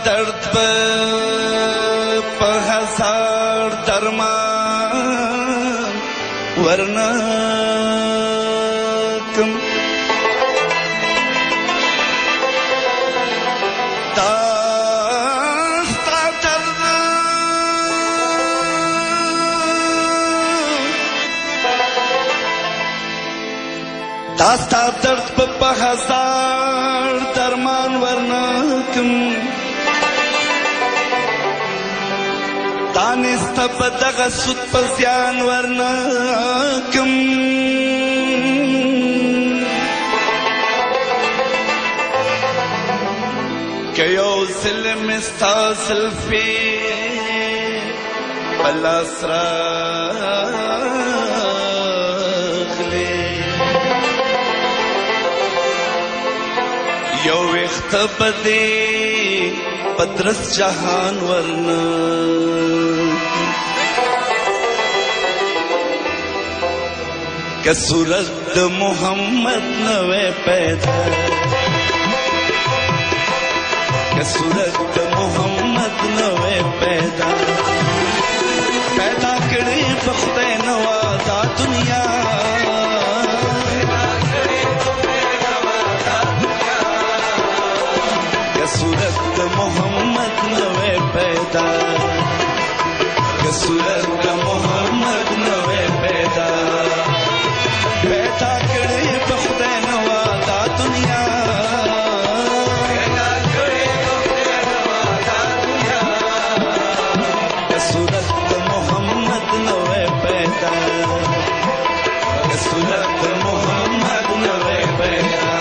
درد په هزار درمان ورنه کم داستا درد په هزار درمان ورنکم دانستا په دغه سود په زیان ورنکم که یو ظلم ستا زلفې په لاس یو وخت بدی پدرس جهان ورنا که صورت د محمد نوے پیدا که صورت د محمد نوے پیدا پیدا کړي په خدای نوا دا دنیا صورت محمد نوے پیدا کہ صورت محمد نوے پیدا پیدا کرے بخدے نوا دا دنیا پیدا کرے بخدے نوا دا دنیا کہ صورت محمد نوے پیدا کہ صورت محمد نوے پیدا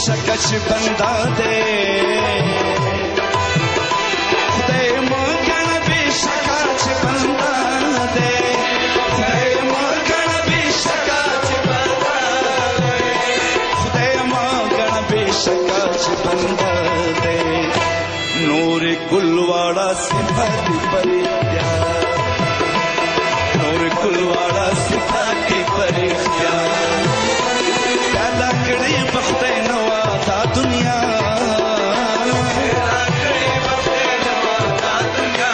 शकच बंदा दे खुदे मगन भी शकच बंदा दे खुदे मगन भी शकच बंदा दे खुदे मगन भी शकच बंदा दे नूर कुलवाड़ा सिफत परित्या नूर कुलवाड़ा सिफत परित्या पैदा कड़ी बख्ते नवा दा दुनिया पैदा कड़ी बख्ते नवा दा दुनिया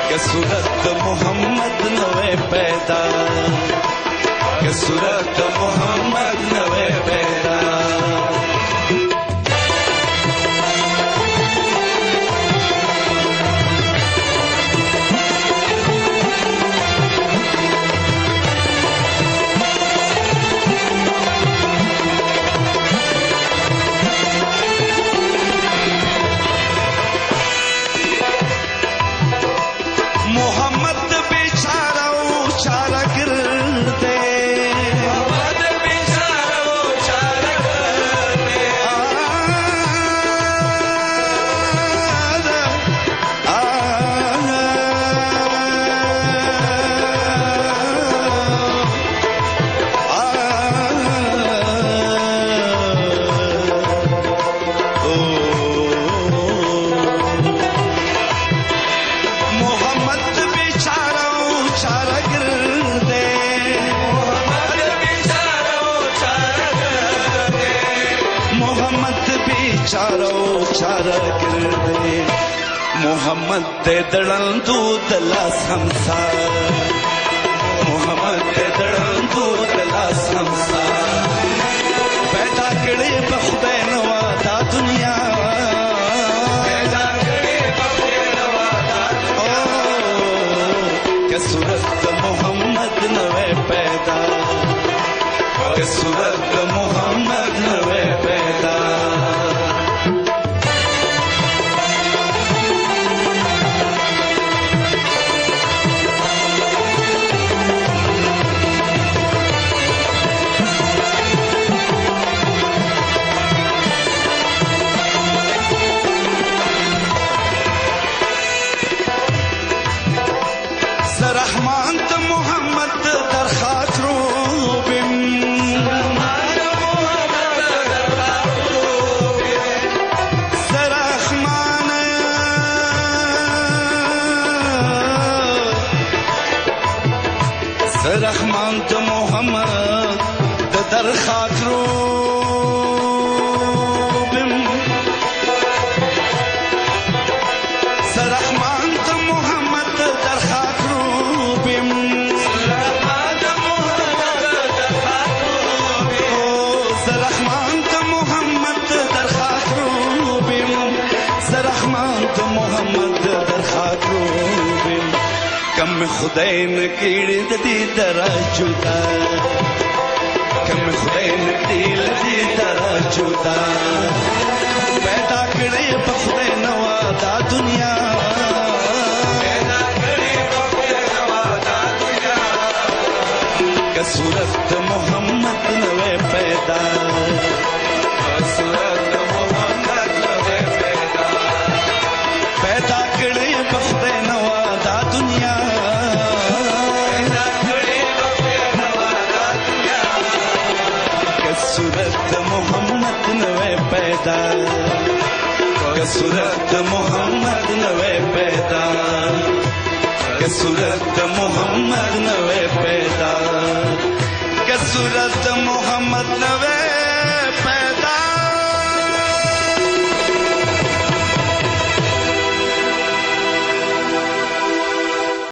के सूरत मोहम्मद नवे पैदा के सूरत मोहम्मद नवे पैदा मोहम्मद दे दड़ंदू दला संसार मोहम्मद दे दड़ंदू दला संसार पैदा कड़े बखुदे नवा दा दुनिया पैदा कड़े बखुदे नवा दा दुनिया के सूरत मोहम्मद नवे पैदा के सूरत मोहम्मद नवे पैदा رحمان ته محمد در خاطرو بم رحمان ته محمد در خاطرو بم رحمان ته محمد در خاطرو بم رحمان ته محمد در خاطرو بم رحمان ته محمد در خاطرو بم کم خدای نکړي د دې درا جدا کم خدای نکړي د دې درا جدا پیدا کړي په خدای نوا دا دنیا پیدا کړي په خدای نوا دا دنیا که صورت محمد نوې پیدا صورت محمد نوې پیدا پیدا کړي په خدای نوا دا دنیا صورت محمد نوے پیدا صورت محمد نوے پیدا صورت محمد نوے پیدا صورت محمد نوے